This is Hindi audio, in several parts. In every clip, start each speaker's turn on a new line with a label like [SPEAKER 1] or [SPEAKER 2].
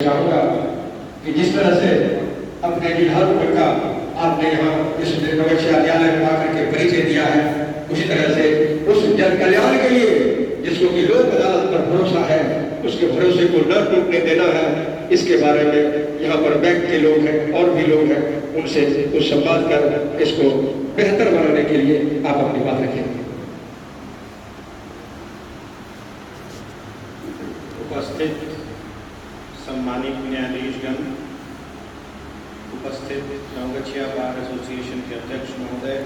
[SPEAKER 1] चाहूँगा कि जिस तरह से अपने गिरधारू का आपने यहाँ इस नवक्ष विद्यालय में आकर के परिचय दिया है, उसी तरह से उस जन कल्याण के लिए जिसको कि लोक अदालत पर भरोसा है, उसके भरोसे को न टूटने देना है। इसके बारे में यहाँ पर बैंक के लोग हैं और भी लोग हैं, उनसे कुछ संवाद कर इसको बेहतर बनाने के लिए आप अपनी बात रखें।
[SPEAKER 2] उपस्थित सम्मानित न्यायाधीशगण, उपस्थित नवगछिया बार एसोसिएशन के अध्यक्ष महोदय,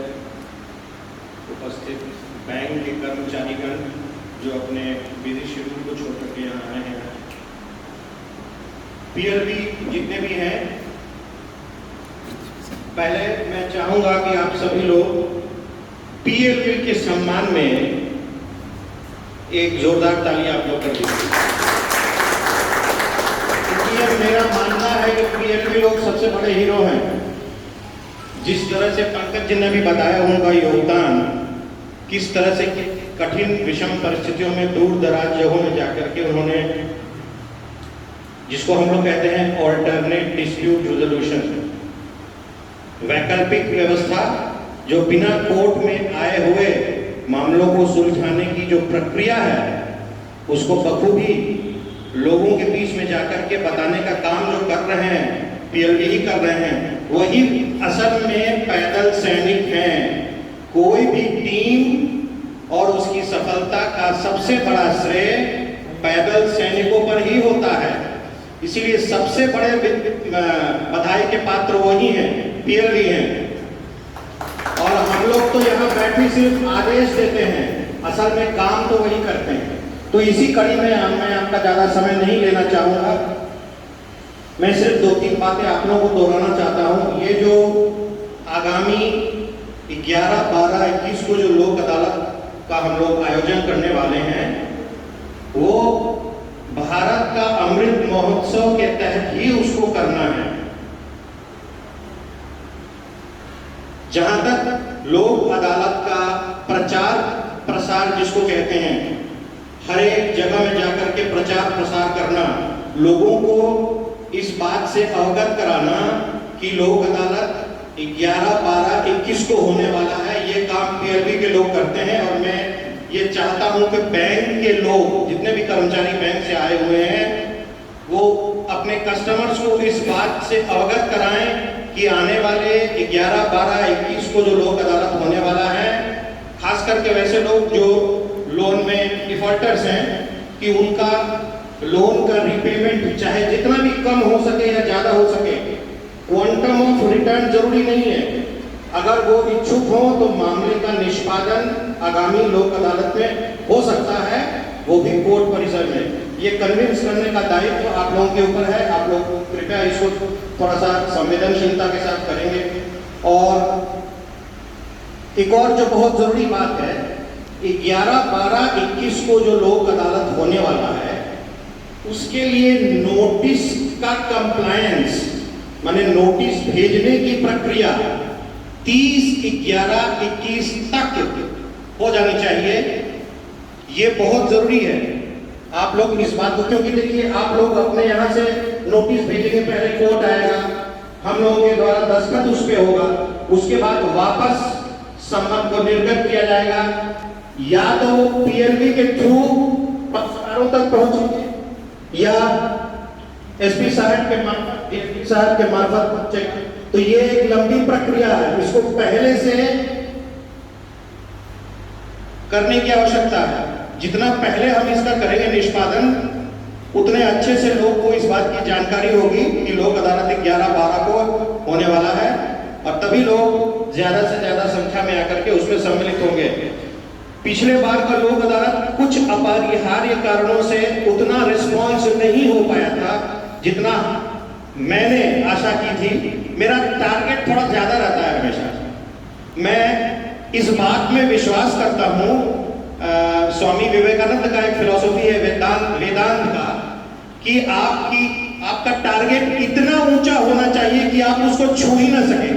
[SPEAKER 2] उपस्थित बैंक के कर्मचारीगण जो अपने बिजी शेड्यूल को छोड़ करके यहाँ आए हैं, पीएलबी जितने भी हैं, पहले मैं चाहूंगा कि आप सभी लोग पीएलबी के सम्मान में एक जोरदार ताली आप लोग कर दीजिए। मेरा मानना है कि पीएलबी लोग सबसे बड़े हीरो हैं। जिस तरह से पंकज जी ने भी बताया उनका योगदान, किस तरह से कठिन विषम परिस्थितियों में दूर दराज जगहों में जाकर के उन्होंने, जिसको हम लोग कहते हैं ऑल्टरनेट डिस्प्यूट रेजोल्यूशन, वैकल्पिक व्यवस्था, जो बिना कोर्ट में आए हुए मामलों को सुलझाने की जो प्रक्रिया है, उसको बखूबी लोगों के बीच में जाकर के बताने का काम जो कर रहे हैं, पीएलबी ही कर रहे हैं, वही असल में पैदल सैनिक हैं। कोई भी टीम और उसकी सफलता का सबसे बड़ा श्रेय पैदल सैनिकों पर ही होता है। इसीलिए सबसे बड़े बधाई के पात्र वही हैं, पीएलबी हैं। और हम लोग तो यहाँ बैठे सिर्फ आदेश देते हैं, असल में काम तो वही करते हैं। तो इसी कड़ी में मैं आपका ज़्यादा समय नहीं लेना चाहूँगा। मैं सिर्फ 2-3 बातें आप लोगों को दोहराना चाहता हूँ। ये जो आगामी 11, 12, 21 को जो लोक अदालत का हम लोग आयोजन करने वाले हैं, वो भारत का अमृत महोत्सव के तहत ही उसको करना है। जहां तक लोक अदालत का प्रचार प्रसार जिसको कहते हैं, हर एक जगह में जाकर के प्रचार प्रसार करना, लोगों को इस बात से अवगत कराना कि लोक अदालत 11, 12, 21 को होने वाला है, ये काम पीएलबी के लोग करते हैं। और मैं ये चाहता हूं कि बैंक के लोग, जितने भी कर्मचारी बैंक से आए हुए हैं, वो अपने कस्टमर्स को इस बात से अवगत कराएं कि आने वाले 11, 12, 21 को जो लोक अदालत होने वाला है, खास करके वैसे लोग जो लोन में डिफॉल्टर्स हैं, कि उनका लोन का रिपेमेंट चाहे जितना भी कम हो सके या ज़्यादा हो सके, क्वांटम ऑफ रिटर्न जरूरी नहीं है। अगर वो इच्छुक हो तो मामले का निष्पादन आगामी लोक अदालत में हो सकता है, वो भी कोर्ट परिसर में। ये कन्विंस करने का दायित्व आप लोगों के ऊपर है। आप लोग कृपया इसको थोड़ा सा संवेदनशीलता के साथ करेंगे। और एक और जो बहुत जरूरी बात है, 11, 12, 21 को जो लोक अदालत होने वाला है, उसके लिए नोटिस का कंप्लायंस, माने नोटिस भेजने की प्रक्रिया 30/11/21 तक हो जानी चाहिए। ये बहुत जरूरी है। आप लोग इस बात को, क्योंकि देखिए आप लोग अपने यहाँ से नोटिस भेजेंगे, पहले कोर्ट आएगा, हम लोगों के द्वारा दस्तखत उस पे होगा, उसके बाद वापस सम्मत को निर्गत किया जाएगा, या तो वो पीएलबी के थ्रू पत्रकारों तक पहुंचेंगे या एसपी साहब के मार्फत, डीएसपी साहब के मार्फत। तो ये एक लंबी प्रक्रिया है, इसको पहले से करने की आवश्यकता है। जितना पहले हम इसका करेंगे निष्पादन, उतने अच्छे से लोग को इस बात की जानकारी होगी कि लोक अदालत 11, 12 को होने वाला है, और तभी लोग ज्यादा से ज्यादा संख्या में आकर के उसमें सम्मिलित होंगे। पिछले बार का लोक अदालत कुछ अपरिहार्य कारणों से उतना रिस्पॉन्स नहीं हो पाया था जितना मैंने आशा की थी। मेरा टारगेट थोड़ा ज्यादा रहता है हमेशा। मैं इस बात में विश्वास करता हूँ, स्वामी विवेकानंद का एक फिलॉसफी है वेदांत का, कि आपका टारगेट इतना ऊंचा होना चाहिए कि आप उसको छू ही ना सके।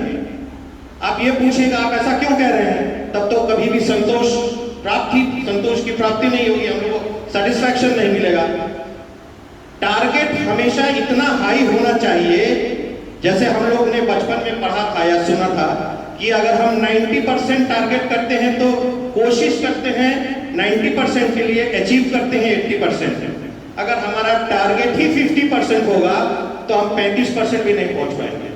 [SPEAKER 2] आप ये पूछेगा आप ऐसा क्यों कह रहे हैं, तब तो कभी भी संतोष की प्राप्ति नहीं होगी, हम लोगों को सेटिस्फैक्शन नहीं मिलेगा। टारगेट हमेशा इतना हाई होना चाहिए, जैसे हम लोग ने बचपन में पढ़ा था या सुना था कि अगर हम 90% टारगेट करते हैं तो कोशिश करते हैं 90% के लिए, अचीव करते हैं 80%। अगर हमारा टारगेट ही 50% होगा तो हम 35% भी नहीं पहुंच पाएंगे।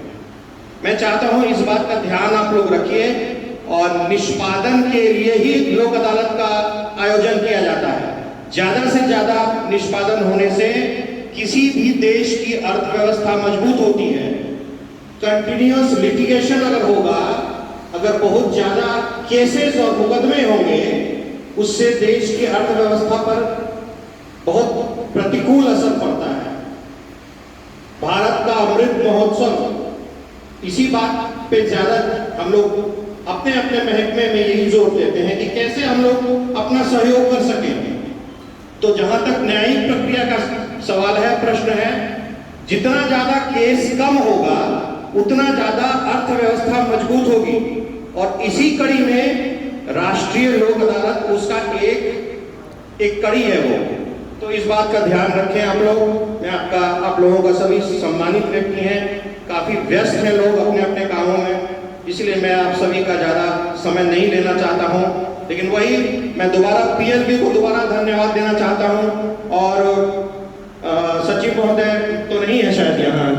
[SPEAKER 2] मैं चाहता हूं इस बात का ध्यान आप लोग रखिए, और निष्पादन के लिए ही लोक अदालत का आयोजन किया जाता है। ज्यादा से ज्यादा निष्पादन होने से किसी भी देश की अर्थव्यवस्था मजबूत होती है। कंटिन्यूअस लिटिगेशन अगर होगा, अगर बहुत ज्यादा केसेस और मुकदमे होंगे, उससे देश की अर्थव्यवस्था पर बहुत प्रतिकूल असर पड़ता है। भारत का अमृत महोत्सव इसी बात पे ज्यादा हम लोग अपने अपने महकमे में यही जोर देते हैं कि कैसे हम लोग अपना सहयोग कर सकें। तो जहां तक न्यायिक प्रक्रिया का सवाल है, प्रश्न है, जितना ज्यादा केस कम होगा उतना ज्यादा अर्थव्यवस्था मजबूत होगी, और इसी कड़ी में राष्ट्रीय लोक अदालत उसका एक कड़ी है वो। तो इस बात का ध्यान रखें आप लोग। मैं आप लोगों का सभी सम्मानित व्यक्ति हैं, काफी व्यस्त हैं लोग अपने अपने कामों में, इसलिए मैं आप सभी का ज्यादा समय नहीं लेना चाहता हूं। लेकिन वही मैं दोबारा पीएलबी को दोबारा धन्यवाद देना चाहता हूं। और सचिव महोदय तो नहीं है शायद यहाँ,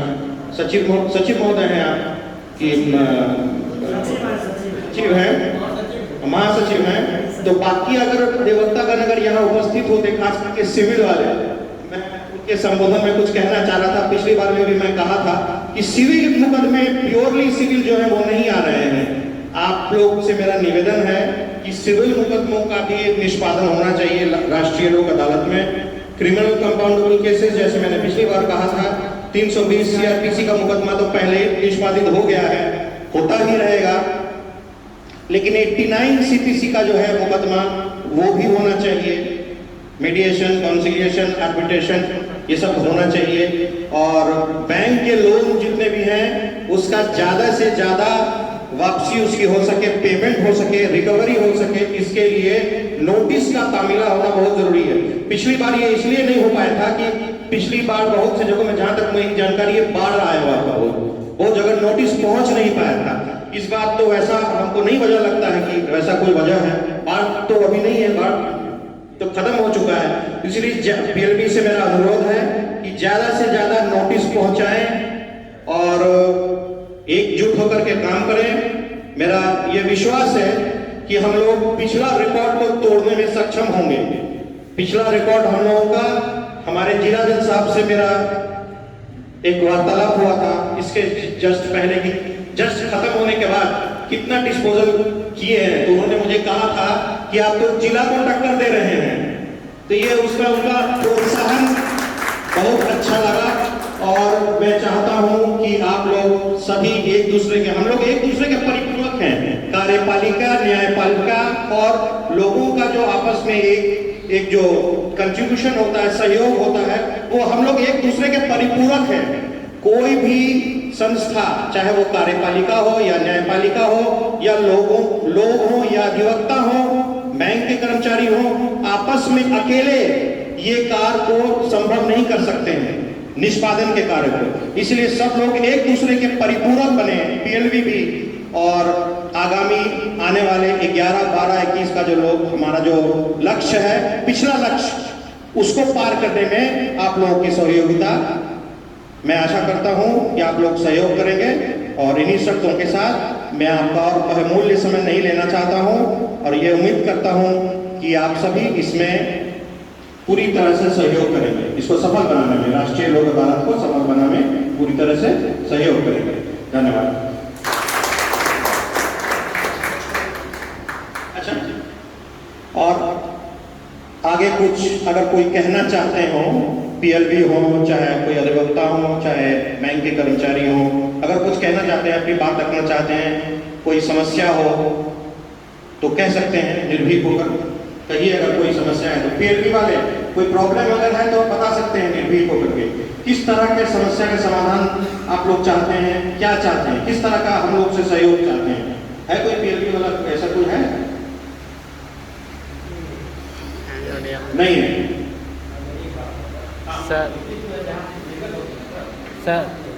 [SPEAKER 2] सचिव महोदय हैं आप कि सचिव हैं, महासचिव हैं, तो बाकी अगर अधिवक्तागण अगर यहाँ उपस्थित होते, खास करके सिविल वाले, मैं उनके संबोधन में कुछ कहना चाह रहा था। पिछली बार में भी मैं कहा था कि सिविल मुकदमे, प्योरली सिविल जो है वो नहीं आ रहे हैं। आप लोग से मेरा निवेदन है कि सिविल मुकदमों का भी निष्पादन होना चाहिए राष्ट्रीय लोक अदालत में। क्रिमिनल कंपाउंडेबल केसेस, जैसे मैंने पिछली बार कहा था, 320 सीआरपीसी का मुकदमा तो पहले ही निष्पादित हो गया है, होता ही रहेगा, लेकिन 89 सीपीसी का जो है मुकदमा वो भी होना चाहिए। मीडिएशन, कंसिलिएशन, आर्बिट्रेशन, ये सब होना चाहिए। और बैंक के लोन जितने भी हैं उसका ज्यादा से ज्यादा वापसी उसकी हो सके, पेमेंट हो सके, रिकवरी हो सके, इसके लिए नोटिस का तामीला होना बहुत जरूरी है। पिछली बार ये इसलिए नहीं हो पाया था कि पिछली बार बहुत से जगहों में, जहां तक मेरी जानकारी है, बाढ़ आया हुआ था, बहुत जगह नोटिस पहुंच नहीं पाया था। इस बात तो वैसा हमको नहीं वजह लगता है कि वैसा कोई वजह है। बाढ़ तो अभी नहीं है, बाढ़ तो खत्म हो चुका है। इसलिए पीएलबी से मेरा अनुरोध है कि ज्यादा से ज्यादा नोटिस पहुंचाएं और एकजुट होकर के काम करें। मेरा यह विश्वास है कि हम लोग पिछला रिकॉर्ड को तोड़ने में सक्षम होंगे। पिछला रिकॉर्ड हम लोगों का, हमारे जिला जज साहब से मेरा एक वार्तालाप हुआ था, इसके जस्ट पहले की, जस्ट खत्म होने के बाद कितना डिस्पोजल किए हैं, तो उन्होंने मुझे कहा था कि आप तो जिला को टक्कर दे रहे हैं। तो ये उसका उनका प्रोत्साहन बहुत अच्छा लगा। और मैं चाहता हूं कि आप लोग सभी एक दूसरे के, हम लोग एक दूसरे के परिपूरक हैं। कार्यपालिका, न्यायपालिका और लोगों का जो आपस में एक जो कंट्रीब्यूशन होता है, सहयोग होता है, वो हम लोग एक दूसरे के परिपूरक हैं। कोई भी संस्था, चाहे वो कार्यपालिका हो या न्यायपालिका हो या लोग हो या अधिवक्ता हो, बैंक के कर्मचारी हो, आपस में अकेले ये कार्य को संभव नहीं कर सकते हैं, निष्पादन के कार्य को। इसलिए सब लोग एक दूसरे के परिपूरक बने, पीएलबी भी। और आगामी आने वाले 11, 12, 21 का जो लोग, हमारा जो लक्ष्य है, पिछला लक्ष्य, उसको पार करने में आप लोगों की सहयोगिता, मैं आशा करता हूं कि आप लोग सहयोग करेंगे। और इन्हीं शर्तों के साथ मैं आपका और बहुमूल्य समय नहीं लेना चाहता हूं, और ये उम्मीद करता हूं कि आप सभी इसमें पूरी तरह से सहयोग करेंगे, इसको सफल बनाने में, राष्ट्रीय लोक अदालत को सफल बनाने में पूरी तरह से सहयोग करेंगे। धन्यवाद। अच्छा, और आगे कुछ अगर कोई कहना चाहते हो, पीएलबी हो, चाहे कोई अधिवक्ता हो, चाहे बैंक के कर्मचारी हो, अगर कुछ कहना चाहते हैं, अपनी बात रखना चाहते हैं, कोई समस्या हो तो कह सकते हैं, निर्भीक होकर कहिए। अगर कोई समस्या है तो पीएलबी वाले, कोई प्रॉब्लम अगर है तो बता सकते हैं निर्भीक होकर के। किस तरह के समस्या का समाधान आप लोग चाहते हैं, क्या चाहते हैं, किस तरह का हम लोग से सहयोग चाहते हैं? है कोई पीएलबी वाला, ऐसा कोई है? नहीं है।
[SPEAKER 3] Sir sir